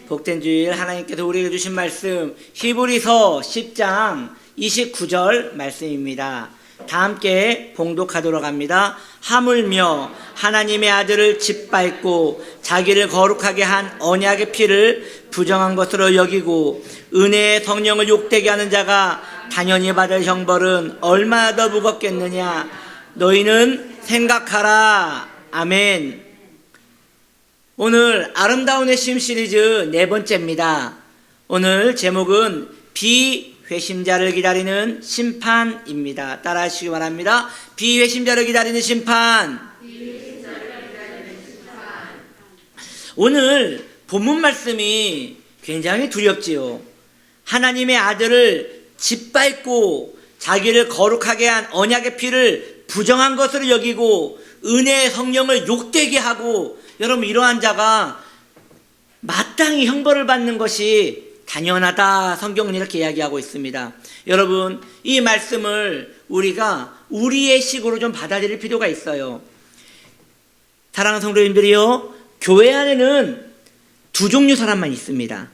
복된 주일 하나님께서 우리에게 주신 말씀 히브리서 10장 29절 말씀입니다. 다 함께 봉독하도록 합니다. 하물며 하나님의 아들을 짓밟고 자기를 거룩하게 한 언약의 피를 부정한 것으로 여기고 은혜의 성령을 욕되게 하는 자가 당연히 받을 형벌은 얼마나 더 무겁겠느냐. 너희는 생각하라. 아멘. 오늘 아름다운 회심 시리즈 네 번째입니다. 오늘 제목은 비회심자를 기다리는 심판입니다. 따라 하시기 바랍니다. 비회심자를 기다리는 심판. 오늘 본문 말씀이 굉장히 두렵지요. 하나님의 아들을 짓밟고 자기를 거룩하게 한 언약의 피를 부정한 것으로 여기고 은혜의 성령을 욕되게 하고, 여러분 이러한 자가 마땅히 형벌을 받는 것이 당연하다. 성경은 이렇게 이야기하고 있습니다. 여러분 이 말씀을 우리가 우리의 식으로 좀 받아들일 필요가 있어요. 사랑하는 성도님들이요, 교회 안에는 두 종류 사람만 있습니다.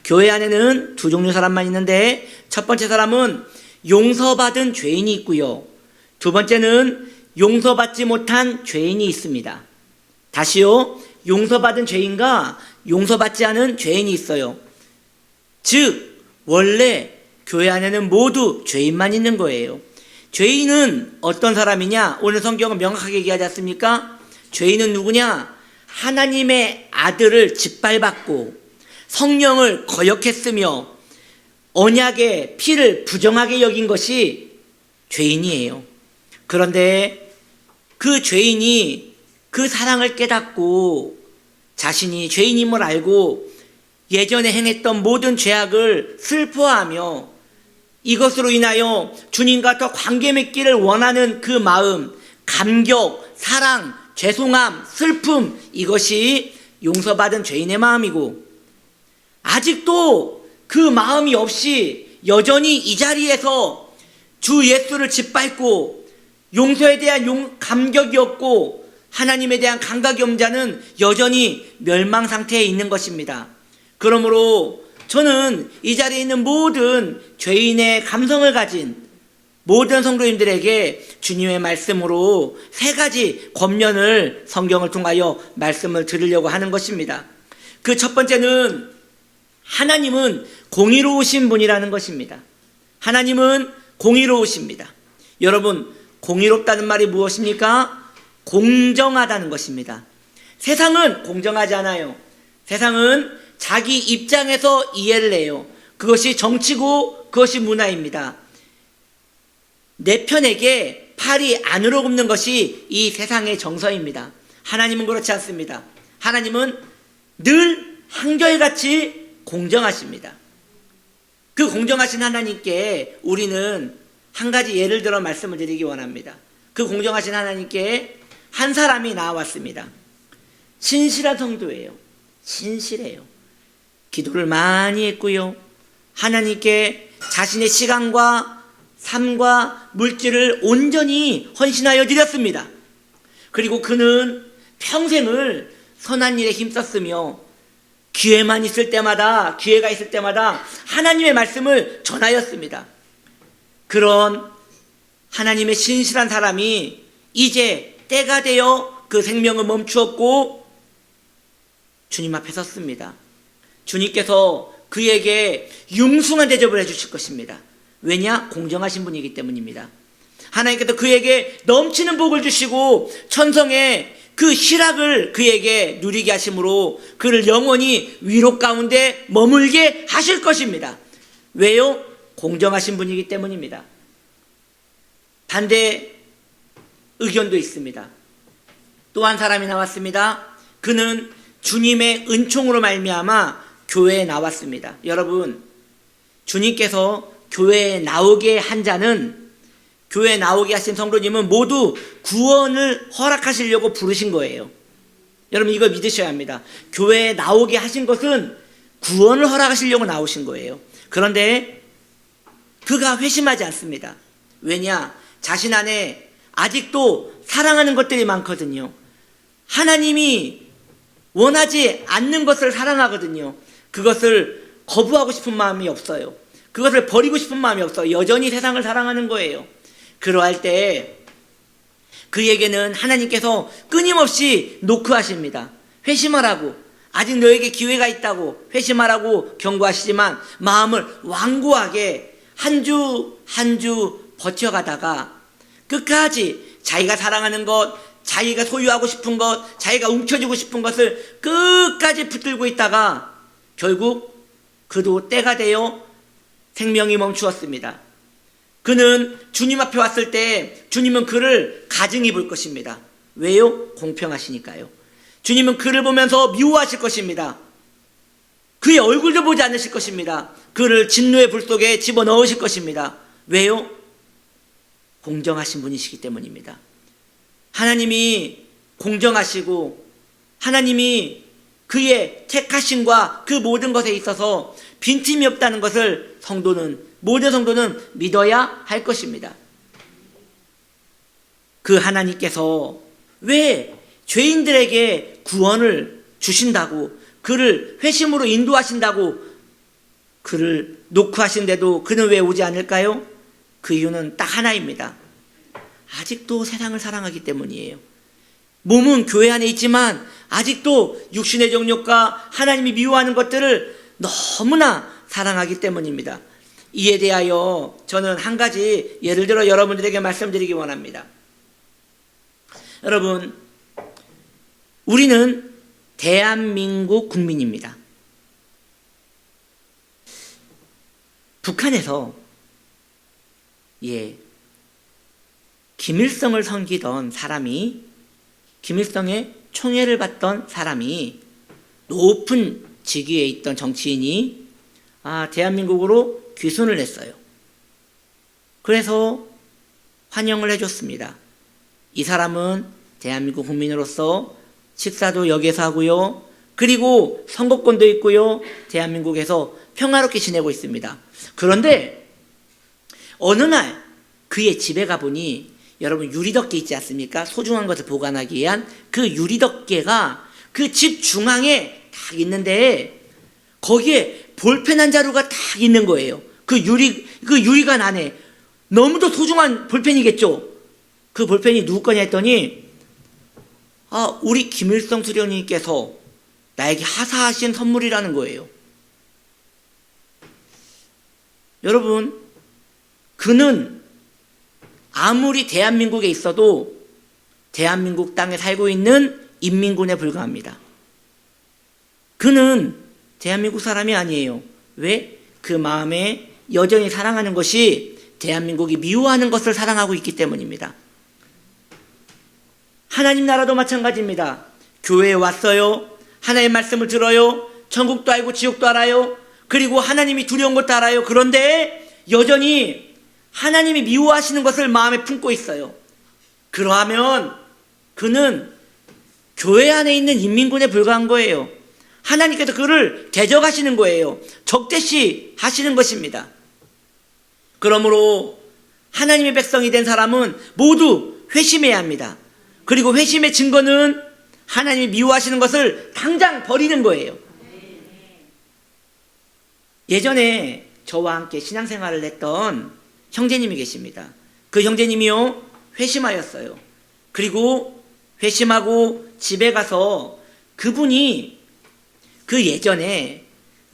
교회 안에는 두 종류 사람만 있는데, 첫 번째 사람은 용서받은 죄인이 있고요, 두 번째는 용서받지 못한 죄인이 있습니다. 다시요, 용서받은 죄인과 용서받지 않은 죄인이 있어요. 즉 원래 교회 안에는 모두 죄인만 있는 거예요. 죄인은 어떤 사람이냐? 오늘 성경은 명확하게 얘기하지 않습니까? 죄인은 누구냐? 하나님의 아들을 짓밟았고 성령을 거역했으며 언약의 피를 부정하게 여긴 것이 죄인이에요. 그런데 그 죄인이 그 사랑을 깨닫고 자신이 죄인임을 알고 예전에 행했던 모든 죄악을 슬퍼하며 이것으로 인하여 주님과 더 관계 맺기를 원하는 그 마음, 감격, 사랑, 죄송함, 슬픔, 이것이 용서받은 죄인의 마음이고, 아직도 그 마음이 없이 여전히 이 자리에서 주 예수를 짓밟고 용서에 대한 감격이 없고 하나님에 대한 감각이 없는 자는 여전히 멸망 상태에 있는 것입니다. 그러므로 저는 이 자리에 있는 모든 죄인의 감성을 가진 모든 성도님들에게 주님의 말씀으로 세 가지 권면을 성경을 통하여 말씀을 드리려고 하는 것입니다. 그 첫 번째는 하나님은 공의로우신 분이라는 것입니다. 하나님은 공의로우십니다. 여러분, 공의롭다는 말이 무엇입니까? 공정하다는 것입니다. 세상은 공정하지 않아요. 세상은 자기 입장에서 이해를 해요. 그것이 정치고 그것이 문화입니다. 내 편에게 팔이 안으로 굽는 것이 이 세상의 정서입니다. 하나님은 그렇지 않습니다. 하나님은 늘 한결같이 공정하십니다. 그 공정하신 하나님께 우리는 한 가지 예를 들어 말씀을 드리기 원합니다. 그 공정하신 하나님께 한 사람이 나왔습니다. 신실한 성도예요. 신실해요. 기도를 많이 했고요, 하나님께 자신의 시간과 삶과 물질을 온전히 헌신하여 드렸습니다. 그리고 그는 평생을 선한 일에 힘썼으며 기회가 있을 때마다 하나님의 말씀을 전하였습니다. 그런 하나님의 신실한 사람이 이제 때가 되어 그 생명을 멈추었고 주님 앞에 섰습니다. 주님께서 그에게 융숭한 대접을 해주실 것입니다. 왜냐? 공정하신 분이기 때문입니다. 하나님께서 그에게 넘치는 복을 주시고 천성의 그 희락을 그에게 누리게 하심으로 그를 영원히 위로 가운데 머물게 하실 것입니다. 왜요? 공정하신 분이기 때문입니다. 반대 의견도 있습니다. 또 한 사람이 나왔습니다. 그는 주님의 은총으로 말미암아 교회에 나왔습니다. 여러분, 주님께서 교회에 나오게 한 자는, 교회에 나오게 하신 성도님은 모두 구원을 허락하시려고 부르신 거예요. 여러분 이걸 믿으셔야 합니다. 교회에 나오게 하신 것은 구원을 허락하시려고 나오신 거예요. 그런데 그가 회심하지 않습니다. 왜냐? 자신 안에 아직도 사랑하는 것들이 많거든요. 하나님이 원하지 않는 것을 사랑하거든요. 그것을 거부하고 싶은 마음이 없어요. 그것을 버리고 싶은 마음이 없어요. 여전히 세상을 사랑하는 거예요. 그러할 때 그에게는 하나님께서 끊임없이 노크하십니다. 회심하라고, 아직 너에게 기회가 있다고 회심하라고 경고하시지만 마음을 완고하게 한 주 한 주 버텨가다가 끝까지 자기가 사랑하는 것, 자기가 소유하고 싶은 것, 자기가 움켜쥐고 싶은 것을 끝까지 붙들고 있다가 결국 그도 때가 되어 생명이 멈추었습니다. 그는 주님 앞에 왔을 때 주님은 그를 가증히 볼 것입니다. 왜요? 공평하시니까요. 주님은 그를 보면서 미워하실 것입니다. 그의 얼굴도 보지 않으실 것입니다. 그를 진노의 불 속에 집어넣으실 것입니다. 왜요? 공정하신 분이시기 때문입니다. 하나님이 공정하시고 하나님이 그의 택하심과 그 모든 것에 있어서 빈틈이 없다는 것을 모든 성도는 믿어야 할 것입니다. 그 하나님께서 왜 죄인들에게 구원을 주신다고, 그를 회심으로 인도하신다고 그를 노크하신데도 그는 왜 오지 않을까요? 그 이유는 딱 하나입니다. 아직도 세상을 사랑하기 때문이에요. 몸은 교회 안에 있지만 아직도 육신의 정욕과 하나님이 미워하는 것들을 너무나 사랑하기 때문입니다. 이에 대하여 저는 한 가지 예를 들어 여러분들에게 말씀드리기 원합니다. 여러분, 우리는 대한민국 국민입니다. 북한에서 김일성을 섬기던 사람이, 김일성의 총애를 받던 사람이, 높은 직위에 있던 정치인이 대한민국으로 귀순을 했어요. 그래서 환영을 해줬습니다. 이 사람은 대한민국 국민으로서 식사도 여기에서 하고요. 그리고 선거권도 있고요. 대한민국에서 평화롭게 지내고 있습니다. 그런데 어느 날 그의 집에 가보니, 여러분 유리덮개 있지 않습니까? 소중한 것을 보관하기 위한 그 유리덮개가 그 집 중앙에 딱 있는데 거기에 볼펜 한 자루가 딱 있는 거예요. 그 유리관 안에. 너무도 소중한 볼펜이겠죠. 그 볼펜이 누구 거냐 했더니 우리 김일성 수령님께서 나에게 하사하신 선물이라는 거예요. 여러분, 그는 아무리 대한민국에 있어도 대한민국 땅에 살고 있는 인민군에 불과합니다. 그는 대한민국 사람이 아니에요. 왜? 그 마음에 여전히 사랑하는 것이 대한민국이 미워하는 것을 사랑하고 있기 때문입니다. 하나님 나라도 마찬가지입니다. 교회에 왔어요. 하나님의 말씀을 들어요. 천국도 알고 지옥도 알아요. 그리고 하나님이 두려운 것도 알아요. 그런데 여전히 하나님이 미워하시는 것을 마음에 품고 있어요. 그러하면 그는 교회 안에 있는 인민군에 불과한 거예요. 하나님께서 그를 대적하시는 거예요. 적대시 하시는 것입니다. 그러므로 하나님의 백성이 된 사람은 모두 회심해야 합니다. 그리고 회심의 증거는 하나님이 미워하시는 것을 당장 버리는 거예요. 예전에 저와 함께 신앙생활을 했던 형제님이 계십니다. 그 형제님이요, 회심하였어요. 그리고 회심하고 집에 가서 그분이 그 예전에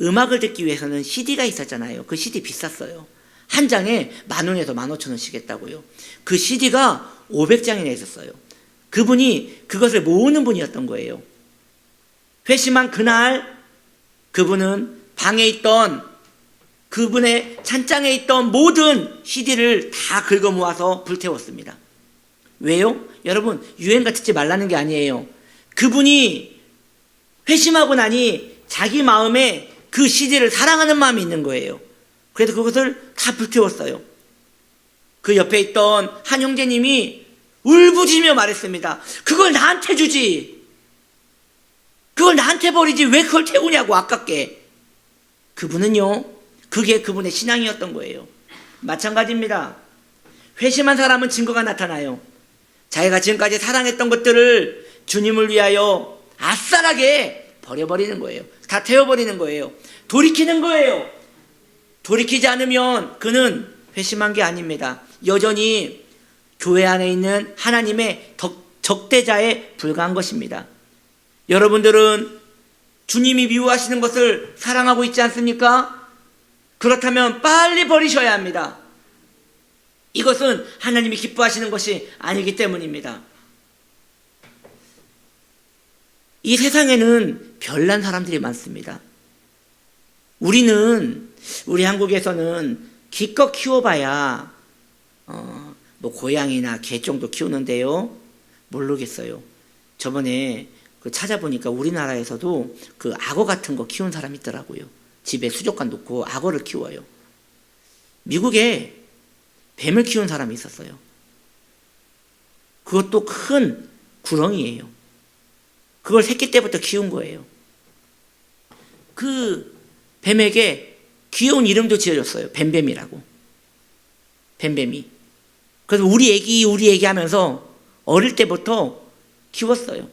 음악을 듣기 위해서는 CD가 있었잖아요. 그 CD 비쌌어요. 한 장에 10,000원에서 15,000원씩 했다고요. 그 CD가 500장이나 있었어요. 그분이 그것을 모으는 분이었던 거예요. 회심한 그날 그분은 방에 있던, 그분의 찬장에 있던 모든 CD를 다 긁어 모아서 불태웠습니다. 왜요? 여러분, 유행가 듣지 말라는 게 아니에요. 그분이 회심하고 나니 자기 마음에 그 CD를 사랑하는 마음이 있는 거예요. 그래서 그것을 다 불태웠어요. 그 옆에 있던 한 형제님이 울부짖으며 말했습니다. 그걸 나한테 주지. 그걸 나한테 버리지. 왜 그걸 태우냐고, 아깝게. 그분은요, 그게 그분의 신앙이었던 거예요. 마찬가지입니다. 회심한 사람은 증거가 나타나요. 자기가 지금까지 사랑했던 것들을 주님을 위하여 아싸라게 버려버리는 거예요. 다 태워버리는 거예요. 돌이키는 거예요. 돌이키지 않으면 그는 회심한 게 아닙니다. 여전히 교회 안에 있는 하나님의 적대자에 불과한 것입니다. 여러분들은 주님이 미워하시는 것을 사랑하고 있지 않습니까? 그렇다면 빨리 버리셔야 합니다. 이것은 하나님이 기뻐하시는 것이 아니기 때문입니다. 이 세상에는 별난 사람들이 많습니다. 우리 한국에서는 기껏 키워봐야 뭐 고양이나 개 정도 키우는데요. 모르겠어요. 저번에 찾아보니까 우리나라에서도 그 악어 같은 거 키운 사람이 있더라고요. 집에 수족관 놓고 악어를 키워요. 미국에 뱀을 키운 사람이 있었어요. 그것도 큰 구렁이에요. 그걸 새끼 때부터 키운 거예요. 그 뱀에게 귀여운 이름도 지어줬어요. 뱀뱀이라고. 뱀뱀이. 그래서 우리 애기 하면서 어릴 때부터 키웠어요.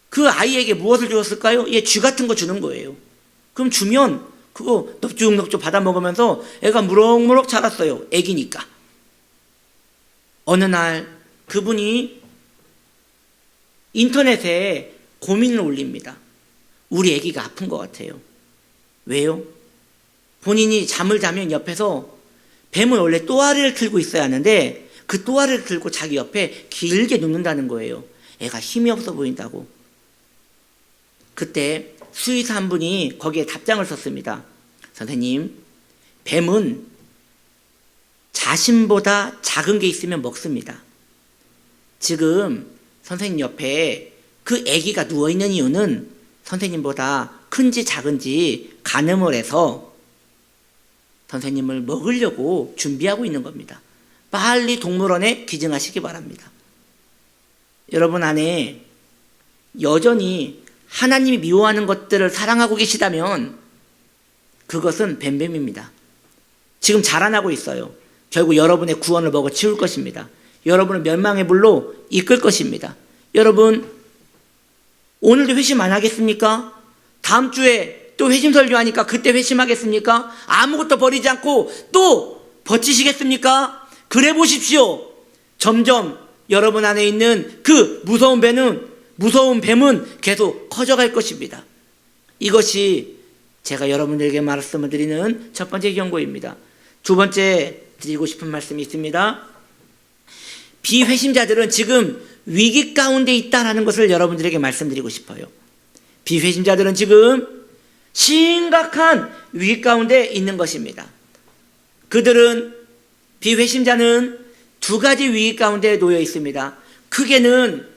그 아이에게 무엇을 주었을까요? 쥐 같은 거 주는 거예요. 그럼 주면 그거 넙죽넙죽 받아 먹으면서 애가 무럭무럭 자랐어요. 애기니까. 어느 날 그분이 인터넷에 고민을 올립니다. 우리 애기가 아픈 것 같아요. 왜요? 본인이 잠을 자면 옆에서 뱀은 원래 또아리를 들고 있어야 하는데 그 또아리를 들고 자기 옆에 길게 눕는다는 거예요. 애가 힘이 없어 보인다고. 그때 수의사 한 분이 거기에 답장을 썼습니다. 선생님, 뱀은 자신보다 작은 게 있으면 먹습니다. 지금 선생님 옆에 그 아기가 누워있는 이유는 선생님보다 큰지 작은지 가늠을 해서 선생님을 먹으려고 준비하고 있는 겁니다. 빨리 동물원에 기증하시기 바랍니다. 여러분 안에 여전히 하나님이 미워하는 것들을 사랑하고 계시다면 그것은 뱀뱀입니다. 지금 자라나고 있어요. 결국 여러분의 구원을 먹어 치울 것입니다. 여러분을 멸망의 물로 이끌 것입니다. 여러분, 오늘도 회심 안 하겠습니까? 다음 주에 또 회심 설교하니까 그때 회심하겠습니까? 아무것도 버리지 않고 또 버티시겠습니까? 그래 보십시오. 점점 여러분 안에 있는 그 무서운 뱀은 계속 커져갈 것입니다. 이것이 제가 여러분들에게 말씀을 드리는 첫 번째 경고입니다. 두 번째 드리고 싶은 말씀이 있습니다. 비회심자들은 지금 위기 가운데 있다는 것을 여러분들에게 말씀드리고 싶어요. 비회심자들은 지금 심각한 위기 가운데 있는 것입니다. 비회심자는 두 가지 위기 가운데 놓여 있습니다. 크게는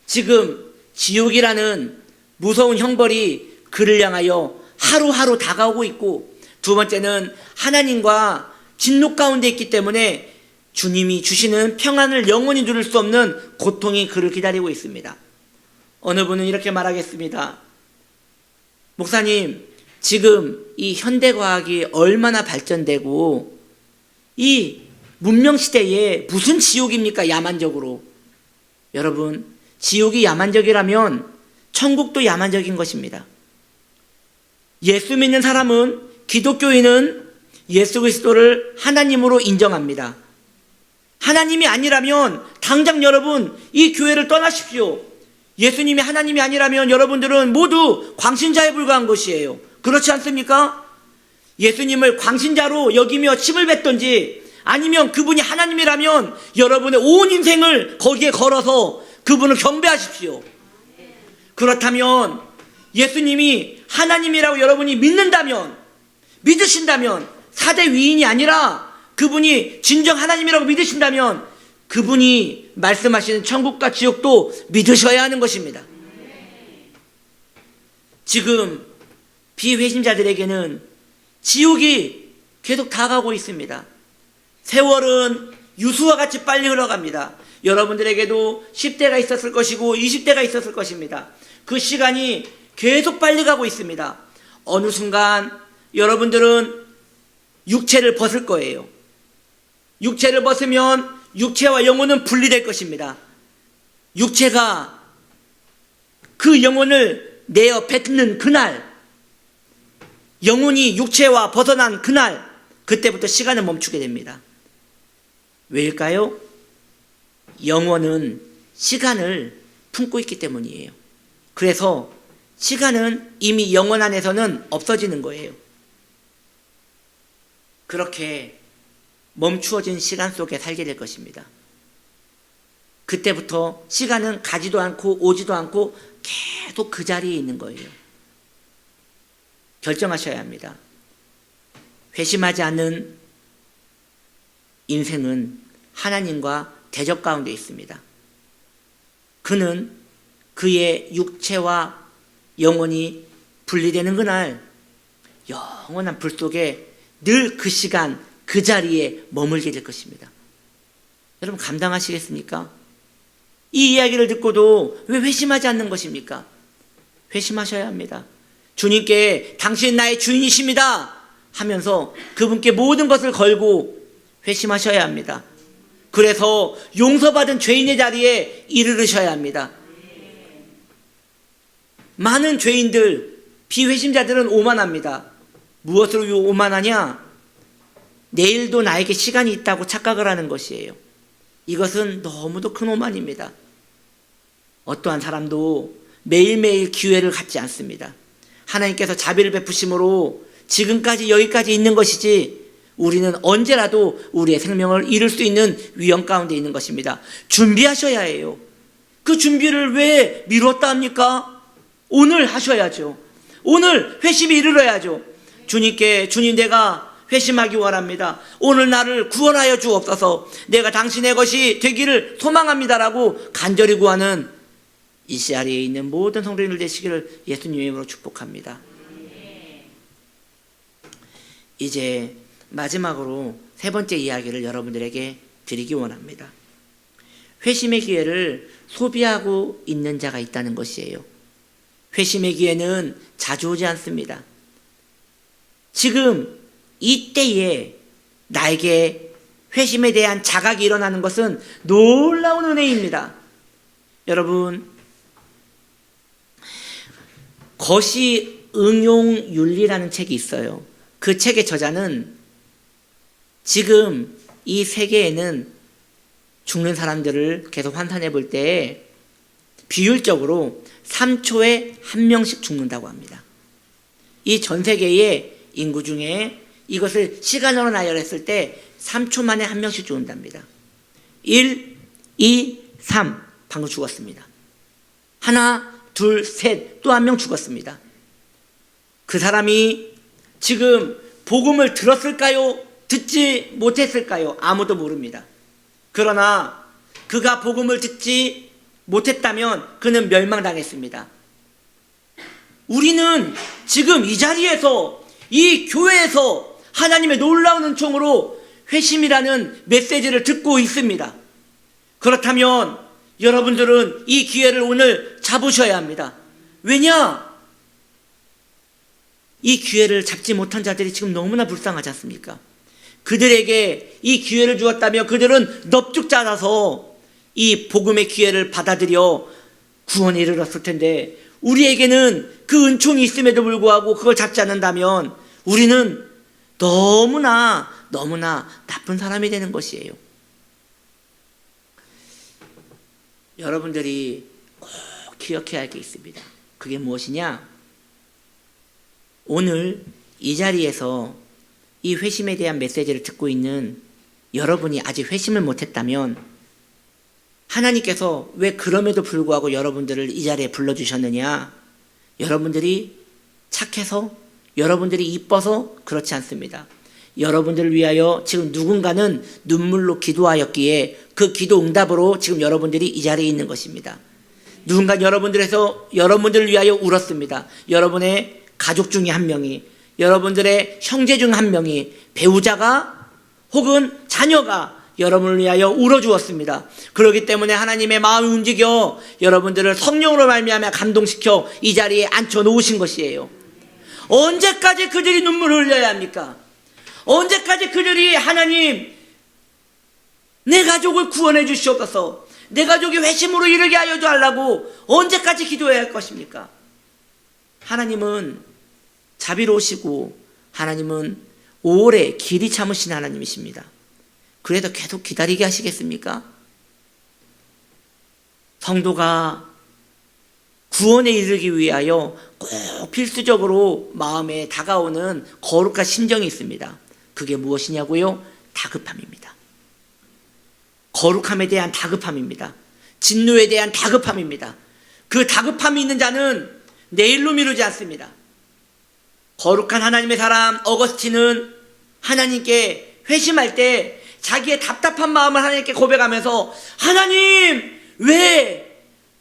지금 지옥이라는 무서운 형벌이 그를 향하여 하루하루 다가오고 있고, 두 번째는 하나님과 진노 가운데 있기 때문에 주님이 주시는 평안을 영원히 누릴 수 없는 고통이 그를 기다리고 있습니다. 어느 분은 이렇게 말하겠습니다. 목사님, 지금 이 현대과학이 얼마나 발전되고 이 문명시대에 무슨 지옥입니까? 야만적으로. 여러분, 지옥이 야만적이라면 천국도 야만적인 것입니다. 예수 믿는 사람은, 기독교인은 예수 그리스도를 하나님으로 인정합니다. 하나님이 아니라면 당장 여러분 이 교회를 떠나십시오. 예수님이 하나님이 아니라면 여러분들은 모두 광신자에 불과한 것이에요. 그렇지 않습니까? 예수님을 광신자로 여기며 침을 뱉던지, 아니면 그분이 하나님이라면 여러분의 온 인생을 거기에 걸어서 그분을 경배하십시오. 그렇다면 예수님이 하나님이라고 여러분이 믿으신다면, 사대 위인이 아니라 그분이 진정 하나님이라고 믿으신다면 그분이 말씀하시는 천국과 지옥도 믿으셔야 하는 것입니다. 지금 비회심자들에게는 지옥이 계속 다가오고 있습니다. 세월은 유수와 같이 빨리 흘러갑니다. 여러분들에게도 10대가 있었을 것이고 20대가 있었을 것입니다. 그 시간이 계속 빨리 가고 있습니다. 어느 순간 여러분들은 육체를 벗을 거예요. 육체를 벗으면 육체와 영혼은 분리될 것입니다. 육체가 그 영혼을 내어 뱉는 그날, 영혼이 육체와 벗어난 그날, 그때부터 시간을 멈추게 됩니다. 왜일까요? 영혼은 시간을 품고 있기 때문이에요. 그래서 시간은 이미 영혼 안에서는 없어지는 거예요. 그렇게 멈추어진 시간 속에 살게 될 것입니다. 그때부터 시간은 가지도 않고 오지도 않고 계속 그 자리에 있는 거예요. 결정하셔야 합니다. 회심하지 않는 인생은 하나님과 대적 가운데 있습니다. 그는 그의 육체와 영혼이 분리되는 그날 영원한 불 속에 늘 그 시간 그 자리에 머물게 될 것입니다. 여러분 감당하시겠습니까? 이 이야기를 듣고도 왜 회심하지 않는 것입니까? 회심하셔야 합니다. 주님께 당신 나의 주인이십니다 하면서 그분께 모든 것을 걸고 회심하셔야 합니다. 그래서 용서받은 죄인의 자리에 이르르셔야 합니다. 많은 죄인들, 비회심자들은 오만합니다. 무엇으로 오만하냐? 내일도 나에게 시간이 있다고 착각을 하는 것이에요. 이것은 너무도 큰 오만입니다. 어떠한 사람도 매일매일 기회를 갖지 않습니다. 하나님께서 자비를 베푸심으로 지금까지 여기까지 있는 것이지 우리는 언제라도 우리의 생명을 잃을 수 있는 위험 가운데 있는 것입니다. 준비하셔야 해요. 그 준비를 왜 미뤘다 합니까? 오늘 하셔야죠. 오늘 회심에 이르러야죠. 주님께 주님 내가 회심하기 원합니다. 오늘 나를 구원하여 주옵소서. 내가 당신의 것이 되기를 소망합니다라고 간절히 구하는 이 자리에 있는 모든 성도님들 되시기를 예수님 이름으로 축복합니다. 이제 마지막으로 세 번째 이야기를 여러분들에게 드리기 원합니다. 회심의 기회를 소비하고 있는 자가 있다는 것이에요. 회심의 기회는 자주 오지 않습니다. 지금 이때에 나에게 회심에 대한 자각이 일어나는 것은 놀라운 은혜입니다. 여러분, 거시 응용윤리라는 책이 있어요. 그 책의 저자는 지금 이 세계에는 죽는 사람들을 계속 환산해 볼 때 비율적으로 3초에 1명씩 죽는다고 합니다. 이 전 세계의 인구 중에 이것을 시간으로 나열했을 때 3초 만에 1명씩 죽는답니다. 1, 2, 3 방금 죽었습니다. 하나, 둘, 셋 또 1명 죽었습니다. 그 사람이 지금 복음을 들었을까요? 듣지 못했을까요? 아무도 모릅니다. 그러나 그가 복음을 듣지 못했다면 그는 멸망당했습니다. 우리는 지금 이 자리에서 이 교회에서 하나님의 놀라운 은총으로 회심이라는 메시지를 듣고 있습니다. 그렇다면 여러분들은 이 기회를 오늘 잡으셔야 합니다. 왜냐? 이 기회를 잡지 못한 자들이 지금 너무나 불쌍하지 않습니까? 그들에게 이 기회를 주었다며 그들은 넙죽자라서 이 복음의 기회를 받아들여 구원에 이르렀을 텐데 우리에게는 그 은총이 있음에도 불구하고 그걸 잡지 않는다면 우리는 너무나 나쁜 사람이 되는 것이에요. 여러분들이 꼭 기억해야 할 게 있습니다. 그게 무엇이냐? 오늘 이 자리에서 이 회심에 대한 메시지를 듣고 있는 여러분이 아직 회심을 못했다면 하나님께서 왜 그럼에도 불구하고 여러분들을 이 자리에 불러주셨느냐? 여러분들이 착해서, 여러분들이 이뻐서 그렇지 않습니다. 여러분들을 위하여 지금 누군가는 눈물로 기도하였기에 그 기도 응답으로 지금 여러분들이 이 자리에 있는 것입니다. 누군가 여러분들을 위하여 울었습니다. 여러분의 가족 중에 한 명이, 여러분들의 형제 중 한 명이, 배우자가 혹은 자녀가 여러분을 위하여 울어주었습니다. 그렇기 때문에 하나님의 마음이 움직여 여러분들을 성령으로 말미암아 감동시켜 이 자리에 앉혀놓으신 것이에요. 언제까지 그들이 눈물을 흘려야 합니까? 언제까지 그들이 하나님 내 가족을 구원해 주시옵소서, 내 가족이 회심으로 이르게 하여 달라고 언제까지 기도해야 할 것입니까? 하나님은 자비로우시고 하나님은 오래 길이 참으신 하나님이십니다. 그래도 계속 기다리게 하시겠습니까? 성도가 구원에 이르기 위하여 꼭 필수적으로 마음에 다가오는 거룩한 심정이 있습니다. 그게 무엇이냐고요? 다급함입니다. 거룩함에 대한 다급함입니다. 진노에 대한 다급함입니다. 그 다급함이 있는 자는 내일로 미루지 않습니다. 거룩한 하나님의 사람 어거스틴은 하나님께 회심할 때 자기의 답답한 마음을 하나님께 고백하면서 하나님 왜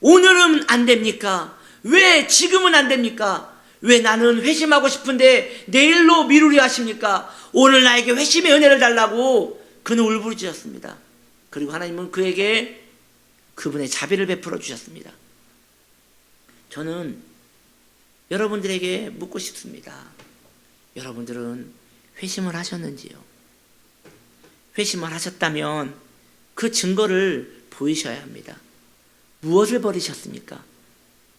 오늘은 안 됩니까? 왜 지금은 안 됩니까? 왜 나는 회심하고 싶은데 내일로 미루려 하십니까? 오늘 나에게 회심의 은혜를 달라고 그는 울부짖었습니다. 그리고 하나님은 그에게 그분의 자비를 베풀어 주셨습니다. 저는 여러분들에게 묻고 싶습니다. 여러분들은 회심을 하셨는지요? 회심을 하셨다면 그 증거를 보이셔야 합니다. 무엇을 버리셨습니까?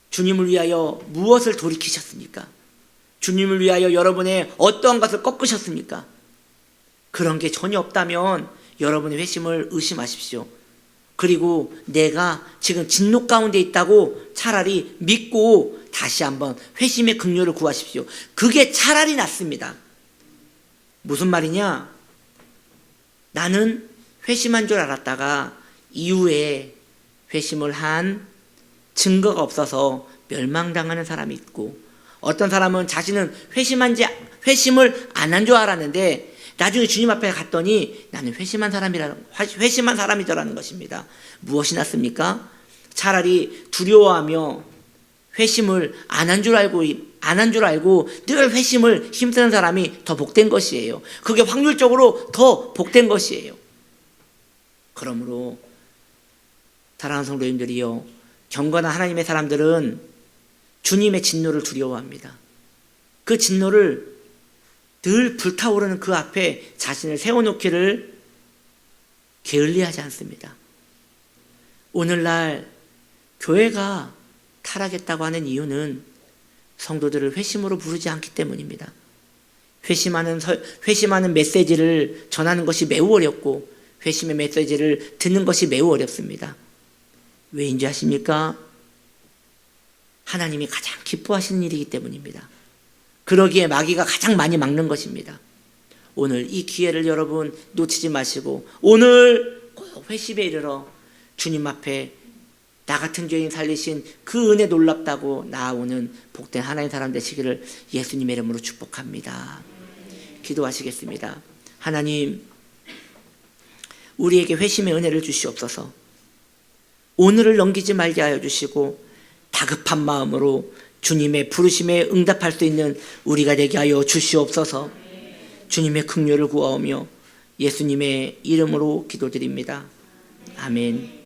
주님을 위하여 무엇을 돌이키셨습니까? 주님을 위하여 여러분의 어떠한 것을 꺾으셨습니까? 그런 게 전혀 없다면 여러분의 회심을 의심하십시오. 그리고 내가 지금 진노 가운데 있다고 차라리 믿고 다시 한번 회심의 긍휼을 구하십시오. 그게 차라리 낫습니다. 무슨 말이냐? 나는 회심한 줄 알았다가 이후에 회심을 한 증거가 없어서 멸망당하는 사람이 있고, 어떤 사람은 자신은 회심을 안 한 줄 알았는데 나중에 주님 앞에 갔더니 나는 회심한 사람이더라는 것입니다. 무엇이 낫습니까? 차라리 두려워하며 회심을 안 한 줄 알고 늘 회심을 힘쓰는 사람이 더 복된 것이에요. 그게 확률적으로 더 복된 것이에요. 그러므로 사랑하는 성도님들이요, 경건한 하나님의 사람들은 주님의 진노를 두려워합니다. 그 진노를 늘 불타오르는 그 앞에 자신을 세워놓기를 게을리하지 않습니다. 오늘날 교회가 타락했다고 하는 이유는 성도들을 회심으로 부르지 않기 때문입니다. 회심하는 메시지를 전하는 것이 매우 어렵고 회심의 메시지를 듣는 것이 매우 어렵습니다. 왜인지 아십니까? 하나님이 가장 기뻐하시는 일이기 때문입니다. 그러기에 마귀가 가장 많이 막는 것입니다. 오늘 이 기회를 여러분 놓치지 마시고 오늘 꼭 회심에 이르러 주님 앞에 나 같은 죄인 살리신 그 은혜 놀랍다고 나아오는 복된 하나님의 사람 되시기를 예수님의 이름으로 축복합니다. 기도하시겠습니다. 하나님, 우리에게 회심의 은혜를 주시옵소서. 오늘을 넘기지 말게 하여 주시고 다급한 마음으로 주님의 부르심에 응답할 수 있는 우리가 되게 하여 주시옵소서. 주님의 긍휼을 구하오며 예수님의 이름으로 기도드립니다. 아멘.